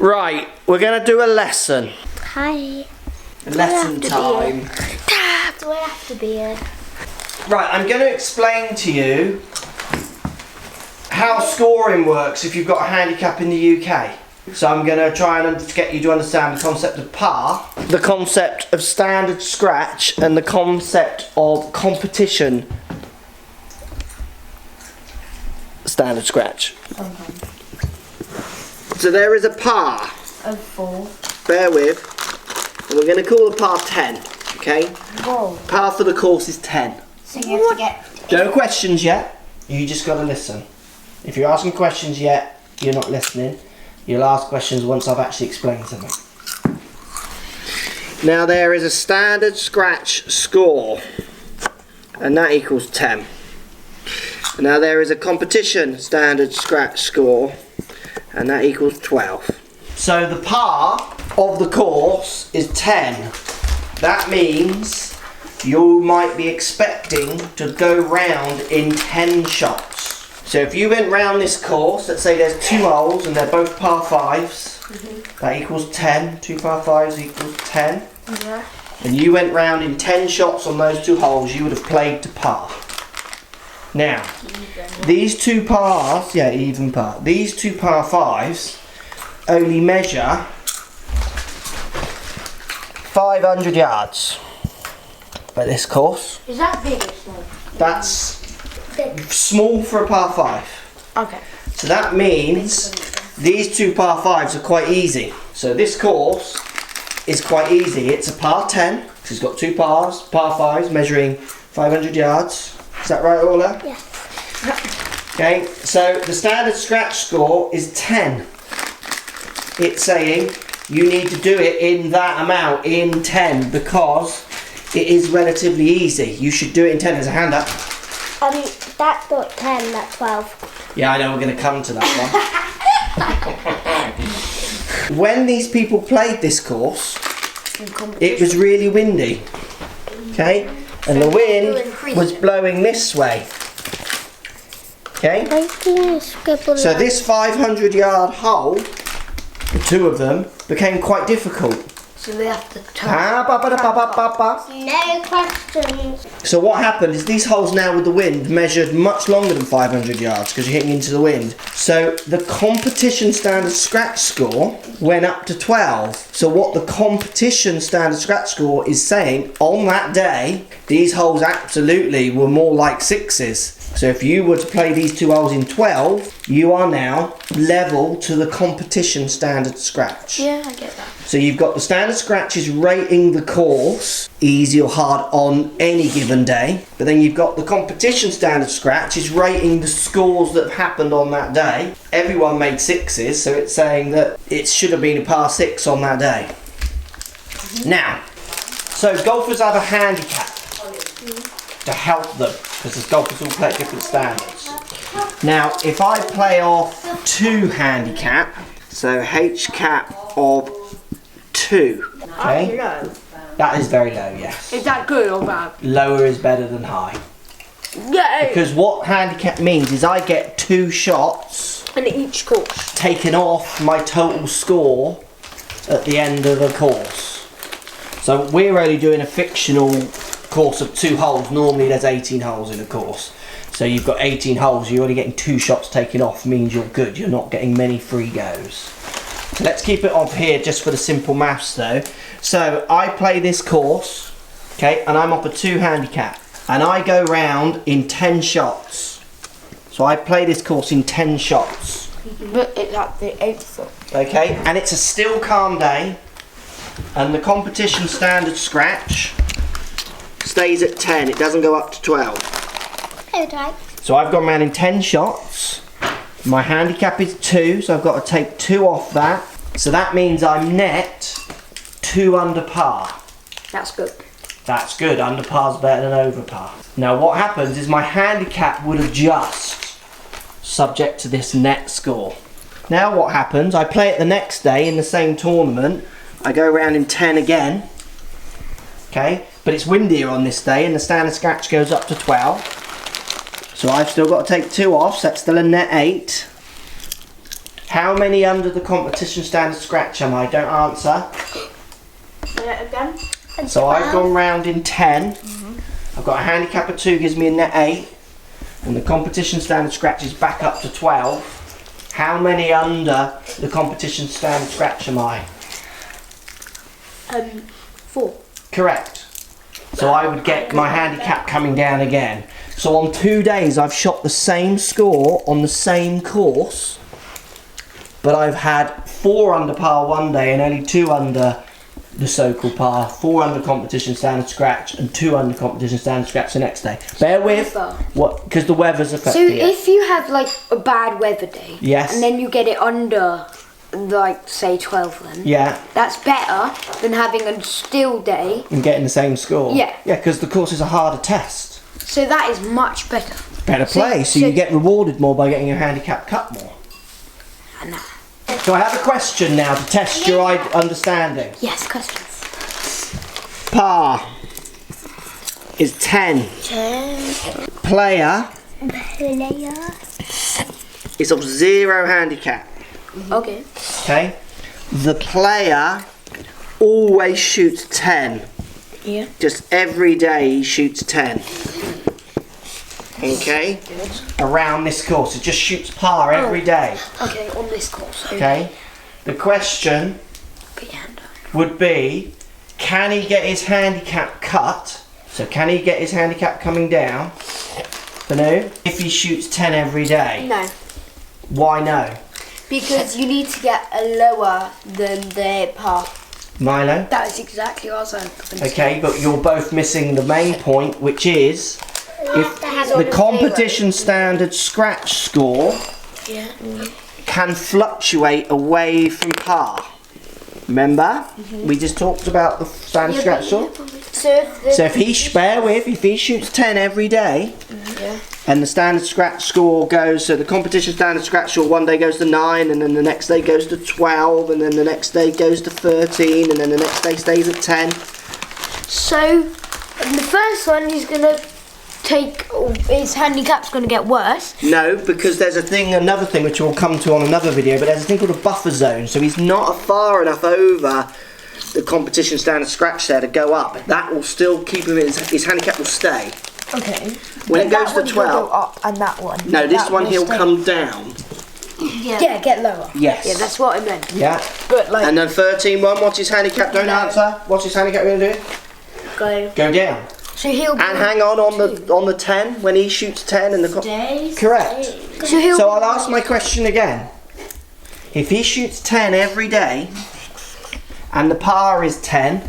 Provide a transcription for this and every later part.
Right, we're going to do a lesson. Hi. Lesson time. Do I have to be here? Right, I'm going to explain to you how scoring works if you've got a handicap in the UK. So I'm going to try and get you to understand the concept of par, the concept of standard scratch, and the concept of competition standard scratch. Okay. So there is a par. Of 4. Bear with. And we're going to call the par 10. Okay? Whoa. Par for the course is 10. So you have to get... No questions yet. You just got to listen. If you're asking questions yet, you're not listening. You'll ask questions once I've actually explained something. Now there is a standard scratch score, and that equals 10. Now there is a competition standard scratch score, and that equals 12. So the par of the course is 10. That means you might be expecting to go round in 10 shots. So if you went round this course, let's say there's 2 holes and they're both par 5s, that equals 10. 2 par 5s equals 10. Yeah. And you went round in 10 shots on those 2 holes, you would have played to par. Now, these 2 pars, yeah, even par, these 2 par 5s only measure 500 yards by this course. Is that big or small? That's Big. small for a par 5. Okay. So that means these 2 par 5s are quite easy. So this course is quite easy. It's a par 10, because it's got 2 pars, par 5s measuring 500 yards. Is that right, Orla? Yes. Okay, so the standard scratch score is 10. It's saying you need to do it in that amount, in 10, because it is relatively easy. You should do it in 10 as a hand up. That's not 10, that's 12. Yeah, I know, we're going to come to that one. When these people played this course, it was really windy. Okay? And the wind was blowing this way. Okay? So this 500-yard hole, the 2 of them, became quite difficult. So we have to No questions. So what happened is these holes now with the wind measured much longer than 500 yards because you're hitting into the wind. So the competition standard scratch score went up to 12. So what the competition standard scratch score is saying, on that day, these holes absolutely were more like 6s. So if you were to play these 2 holes in 12, you are now level to the competition standard scratch. Yeah, I get that. So you've got the standard scratches rating the course, easy or hard on any given day. But then you've got the competition standard scratches rating the scores that have happened on that day. Everyone made 6s, so it's saying that it should have been a par 6 on that day. Now, so golfers have a handicap to help them, because the golfers all play at different standards. Now, if I play off 2 handicap, so H cap of 2, okay? Low. That is very low, yes. Is that good or bad? Lower is better than high. Yeah. Because what handicap means is I get 2 shots In each course. taken off my total score at the end of the course. So we're only doing a fictional course of 2 holes. Normally there's 18 holes in a course. So you've got 18 holes, you're only getting 2 shots taken off, means you're good. You're not getting many free goes. So let's keep it off here just for the simple maths though. So I play this course, okay, and I'm up a 2 handicap. And I go round in 10 shots. So I play this course in 10 shots. But it's at the 8th. Okay, and it's a still calm day. And the competition standard scratch stays at 10, it doesn't go up to 12. Okay. So I've gone round in 10 shots. My handicap is 2, so I've got to take 2 off that. So that means I'm net 2 under par. That's good. That's good, under par's better than over par. Now what happens is my handicap would adjust subject to this net score. Now what happens, I play it the next day in the same tournament. I go round in 10 again. Okay, but it's windier on this day and the standard scratch goes up to 12. So I've still got to take 2 off, so that's still a net 8. How many under the competition standard scratch am I? Don't answer. Again? So I've gone round in 10. I've got a handicap of 2, gives me a net 8. And the competition standard scratch is back up to 12. How many under the competition standard scratch am I? 4. Correct. So I would get my handicap coming down again. So on 2 days I've shot the same score on the same course, but I've had 4 under par one day and only 2 under the so-called par, 4 under competition standard scratch and 2 under competition standard scratch the next day. Bear with, what? Because the weather's So affecting it. if you have like a bad weather day, Yes. and then you get it under, like say 12, then Yeah, that's better than having a still day. and getting the same score. Yeah. Yeah, because the course is a harder test. So that is much better. Better play, so you get rewarded more by getting your handicap cut more. And So I have a question now to test your understanding. yes, questions. Par is 10. 10. Player Player. is of 0 handicap. Okay. Okay? The player always shoots 10. Yeah. Just every day he shoots 10. Okay? Around this course. It just shoots par every day. Okay, on this course. Okay? The question Put your hand down. would be, can he get his handicap cut? So can he get his handicap coming down? Banu? If he shoots 10 every day. No, Why no? because you need to get a lower than the par. Milo? That is exactly what I was going to Okay, but you're both missing the main point, which is if the competition standard scratch score Yeah. can fluctuate away from par. Remember? We just talked about the standard scratch score. So if he if he shoots 10 every day, Yeah. and the standard scratch score goes, so the competition standard scratch score one day goes to 9, and then the next day goes to 12, and then the next day goes to 13, and then the next day stays at 10. So, the first one he's going to take, his handicap's going to get worse. No, because there's another thing which we'll come to on another video, but there's a thing called a buffer zone, so he's not far enough over the competition standard scratch there to go up. That will still keep him, his handicap will stay. Okay. When it goes to He'll 12, go up, and that one. no, this that one will he'll stay. come down. Yeah, get lower. Yes. Yeah, that's what I meant. Yeah. But like, And then 13-1, what's his handicap? Don't answer. What's his handicap going to do? go. Go down. So he'll be And hang on the 10 when he shoots 10 and the correct. So he'll. So I'll ask my question again. If he shoots 10 every day and the par is 10,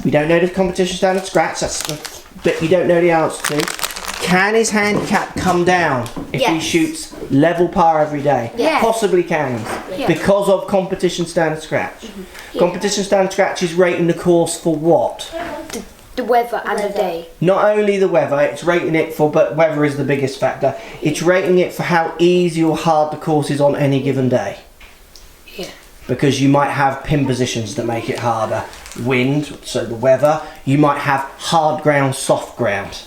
we don't know the competition standard scratch, that's the bit you don't know the answer to. Can his handicap come down if he Yes. shoots level par every day? Yes. Possibly can. Yes. Because of competition standard scratch. Competition standard scratch is rating the course for what? The weather and the day. Not only the weather, it's rating it for, but weather is the biggest factor. It's rating it for how easy or hard the course is on any given day. Yeah. Because you might have pin positions that make it harder. Wind, so the weather. You might have hard ground, soft ground.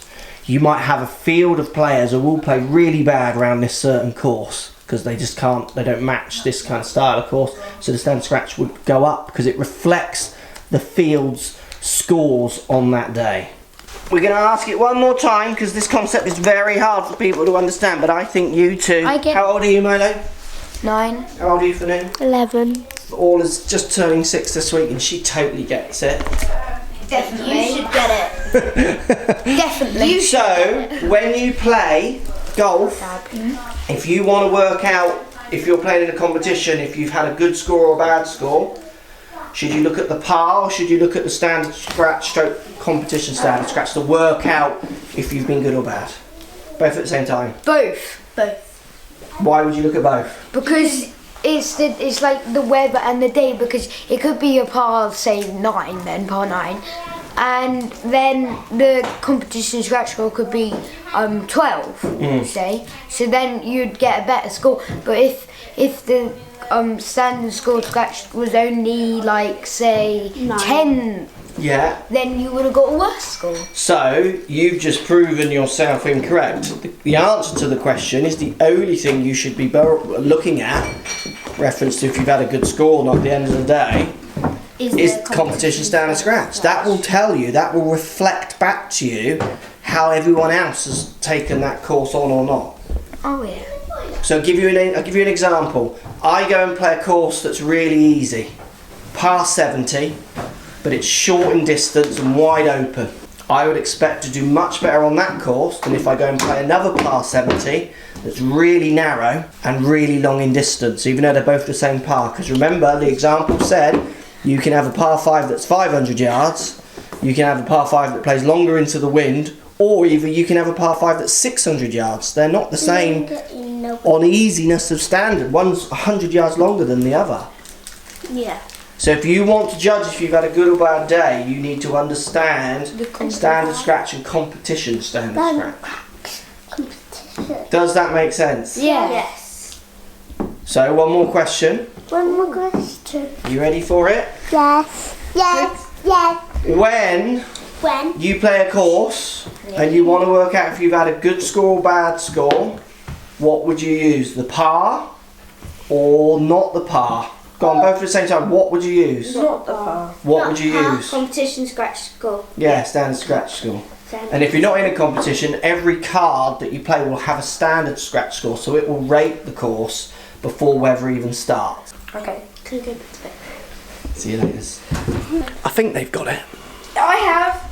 You might have a field of players who will play really bad around this certain course because they just can't, they don't match this kind of style of course. So the standard scratch would go up because it reflects the field's scores on that day. We're going to ask it one more time because this concept is very hard for people to understand, but I think you two. I get- How old are you, Milo? 9. How old are you, Fanu? 11. All is just turning 6 this week and she totally gets it. Definitely. You should get it. Definitely. So, when you play golf, if you want to work out if you're playing in a competition, if you've had a good score or a bad score, should you look at the par or should you look at the standard scratch stroke competition standard scratch to work out if you've been good or bad? Both at the same time. Both. Why would you look at both? Because it's like the weather and the day, because it could be a par of say 9, then par 9, and then the competition scratch score could be 12, say. So then you'd get a better score. But if the standard score scratch was only like say 10 Yeah. then you would have got a worse score. So, you've just proven yourself incorrect. The answer to the question is the only thing you should be looking at, reference to if you've had a good score or not at the end of the day, is competition standard scratch. That will tell you, that will reflect back to you how everyone else has taken that course on or not. Oh yeah. So I'll give you an example. I go and play a course that's really easy, par 70, but it's short in distance and wide open. I would expect to do much better on that course than if I go and play another par 70 that's really narrow and really long in distance, even though they're both the same par. Because remember, the example said you can have a par 5 that's 500 yards, you can have a par 5 that plays longer into the wind, or even you can have a par 5 that's 600 yards. They're not the same on easiness of standard. One's 100 yards longer than the other. Yeah. So if you want to judge if you've had a good or bad day, you need to understand standard scratch and competition standard scratch. Competition. Does that make sense? Yeah. Yes. So one more question. One more question. You ready for it? Yes. Yes. Yes. When you play a course and you want to work out if you've had a good score or bad score, what would you use? The par or not the par? Go on, both at the same time. What would you use? Not the par. What would you use? Competition scratch score. Yeah, standard scratch score. And if you're not in a competition, every card that you play will have a standard scratch score, so it will rate the course before weather even starts. Okay. See you later. I think they've got it. I have.